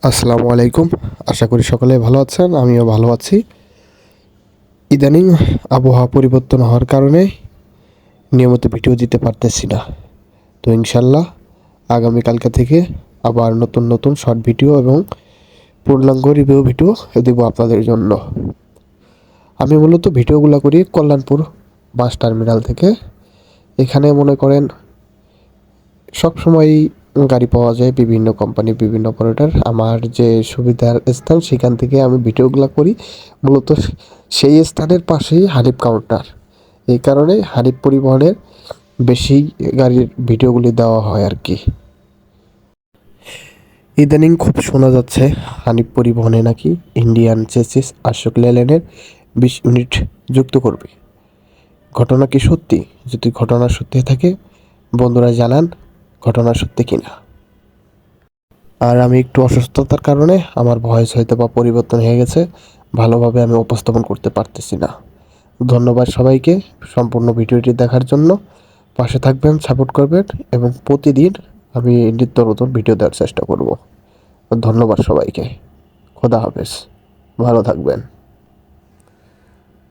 আসসালামু আলাইকুম। আশা করি সকলে ভালো আছেন, আমিও ভালো আছি। ইদানিং আবহাওয়া পরিবর্তন হওয়ার কারণে নিয়মিত ভিডিও দিতে পারতেছি না। তো ইনশাল্লাহ আগামীকালকে থেকে আবার নতুন নতুন শর্ট ভিডিও এবং পূর্ণাঙ্গ রিভিউ ভিডিও দেবো আপনাদের জন্য। আমি মূলত ভিডিওগুলো করি কল্যাণপুর বাস টার্মিনাল থেকে। এখানে মনে করেন সবসময়ই গাড়ি পাওয়া যায়, বিভিন্ন কোম্পানি, বিভিন্ন অপারেটর। আমার যে সুবিধার স্থান সেখান থেকে আমি ভিডিওগুলো করি। মূলত সেই স্থানের পাশেই হানিফ কাউন্টার, এই কারণে হানিফ পরিবহনের বেশি গাড়ির ভিডিওগুলি দেওয়া হয় আর কি। ইদানিং খুব শোনা যাচ্ছে হানিফ পরিবহনে নাকি ইন্ডিয়ান চেসিস অশোক লেল্যান্ডের 20 ইউনিট যুক্ত করবে। ঘটনা কি সত্যি? যদি ঘটনা সত্যি থাকে বন্ধুরা জানান ঘটনা সত্যি কিনা। আর আমি একটু অসুস্থতার কারণে আমার ভয়েস হয়তো বা পরিবর্তন হয়ে গেছে, ভালোভাবে আমি উপস্থাপন করতে পারতেছি না। ধন্যবাদ সবাইকে সম্পূর্ণ ভিডিওটি দেখার জন্য। পাশে থাকবেন, সাপোর্ট করবেন এবং প্রতিদিন আমি নিত্য নতুন ভিডিও দেওয়ার চেষ্টা করব। ধন্যবাদ সবাইকে। খোদা হাফেজ, ভালো থাকবেন।